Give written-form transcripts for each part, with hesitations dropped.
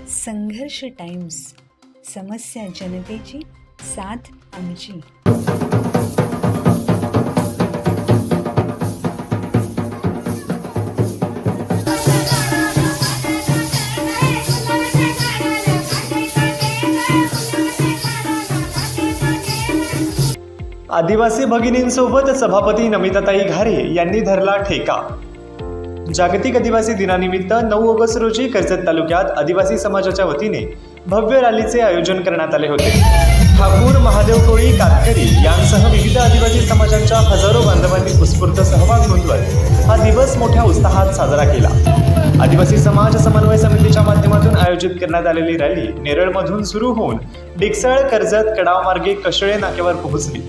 संघर्ष टाइम्स, समस्या जनतेची, साथ आमची. आदिवासी भगिनींसोबत सभापती नमिताताई घारे यांनी धरला ठेका. जागतिक आदिवासी दिनानिमित्त 9 ऑगस्ट रोजी कर्जत तालुक्यात आदिवासी समाजाच्या वतीने भव्य रॅलीचे आयोजन करण्यात आले होते. ठाकूर, महादेव कोळी, कातकरी यांसह विविध आदिवासी समाजांच्या हजारो बांधवांनी उत्स्फूर्त सहभाग नोंदवत हा दिवस मोठ्या उत्साहात साजरा केला. आदिवासी समाज समन्वय समितीच्या माध्यमातून आयोजित करण्यात आलेली रॅली नेरळमधून सुरू होऊन डिकसळ, कर्जत, कडाव मार्गे कशळे नाक्यावर पोहोचली.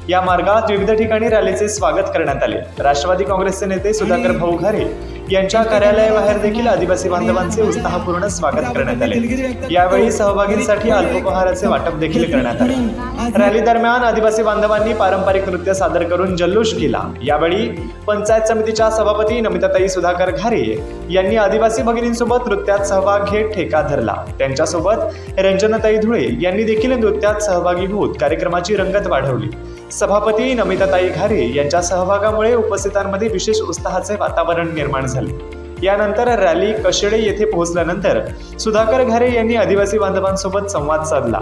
या मार्गात विविध ठिकाणी रॅलीचे स्वागत करण्यात आले. राष्ट्रवादी काँग्रेसचे नेते सुधाकर भाऊ घारे यांच्या कार्यालयाबाहेर देखील आदिवासी बांधवांचे उत्साहपूर्ण स्वागत करण्यात आले. यावेळी सहभागींसाठी अल्पोपहाराचे वाटप देखील करण्यात आले. रॅली दरम्यान आदिवासी बांधवांनी पारंपरिक नृत्य सादर करून जल्लोष केला. यावेळी पंचायत समितीच्या सभापती नमिताताई सुधाकर घारे यांनी आदिवासी भगिनींसोबत नृत्यात सहभाग घेत ठेका धरला. त्यांच्यासोबत रंजनाताई धुळे यांनी देखील नृत्यात सहभागी होत कार्यक्रमाची रंगत वाढवली. सभापती नमिताताई घारे यांच्या सहभागामुळे उपस्थितांमध्ये विशेष उत्साहाचे वातावरण निर्माण झाले. यानंतर रॅली कशेळे येथे पोहोचल्यानंतर सुधाकर घारे यांनी आदिवासी बांधवांसोबत संवाद साधला.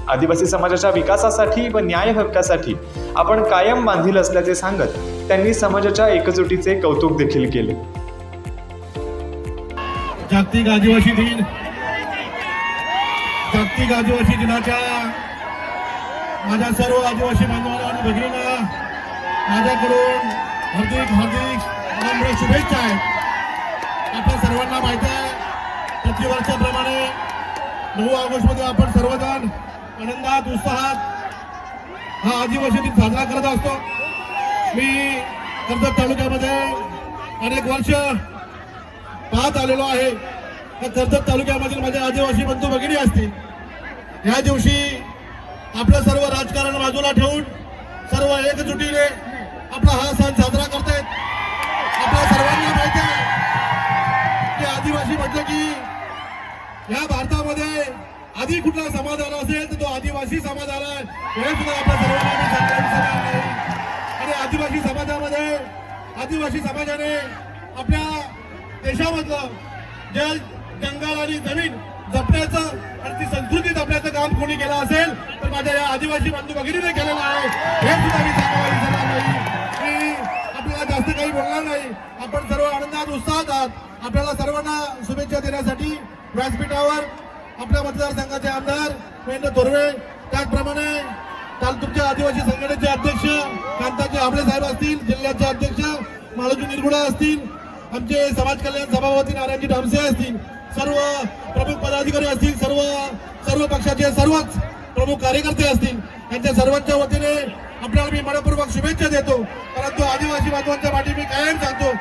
आदिवासी समाजाच्या विकासासाठी व न्याय हक्कासाठी आपण कायम बांधील असल्याचे सांगत त्यांनी समाजाच्या एकजुटीचे कौतुक देखील केले. जागतिक आदिवासी दिन, जागतिक आदिवासी दिनाच्या माझ्या सर्व आदिवासी बांधवांना आणि भगिनींना माझ्याकडून हार्दिक नम्र शुभेच्छा आहेत. आपल्या सर्वांना माहिती आहे, प्रतिवर्षाप्रमाणे 9 ऑगस्टमध्ये आपण सर्वजण आनंदात उत्साहात हा आदिवासी दिन साजरा करत असतो. मी कर्जत तालुक्यामध्ये अनेक वर्ष पाहत आलेलो आहे. त्या कर्जत तालुक्यामधील माझे आदिवासी बंधू भगिनी असतील, या दिवशी आपलं सर्व राजकारण बाजूला ठेवून सर्व एकजुटीने आपला हा सण साजरा करतायत. आपल्या सर्वांना माहिती आहे की आदिवासी म्हटलं की या भारतामध्ये आधी कुठला समाज आला असेल तर तो आदिवासी समाज आला, हे सुद्धा आपल्या सर्वांना सांगायचं नाही. आणि आदिवासी समाजाने आपल्या देशामधलं जल, जंगल आणि जमीन जपण्याचं आणि ती संस्कृती जपण्याचं काम कोणी केलं असेल तर माझ्या या आदिवासी बंधू भगिनीने केलेलं आहे. हे सुद्धा मी सांगायला विसरणार नाही. मी आपल्याला जास्त काही बोलणार नाही. आपण सर्व आनंदात उत्साहात आहात. आपल्याला सर्वांना शुभेच्छा देण्यासाठी व्यासपीठावर आपल्या मतदारसंघाचे आमदार महेंद्र थोरवे, त्याचप्रमाणे तुमच्या आदिवासी संघटनेचे अध्यक्ष कांताजी आंबळे साहेब असतील, जिल्ह्याचे अध्यक्ष माळोजी निरगुडा असतील, आमचे समाज कल्याण सभापती नारायणजी डामसे असतील, सर्व प्रमुख पदाधिकारी असतील, सर्व पक्षाचे सर्वच प्रमुख कार्यकर्ते असतील, यांच्या सर्वांच्या वतीने आपल्याला मी मनपूर्वक शुभेच्छा देतो. परंतु आदिवासी बांधवांच्या पाठी मी कायम सांगतो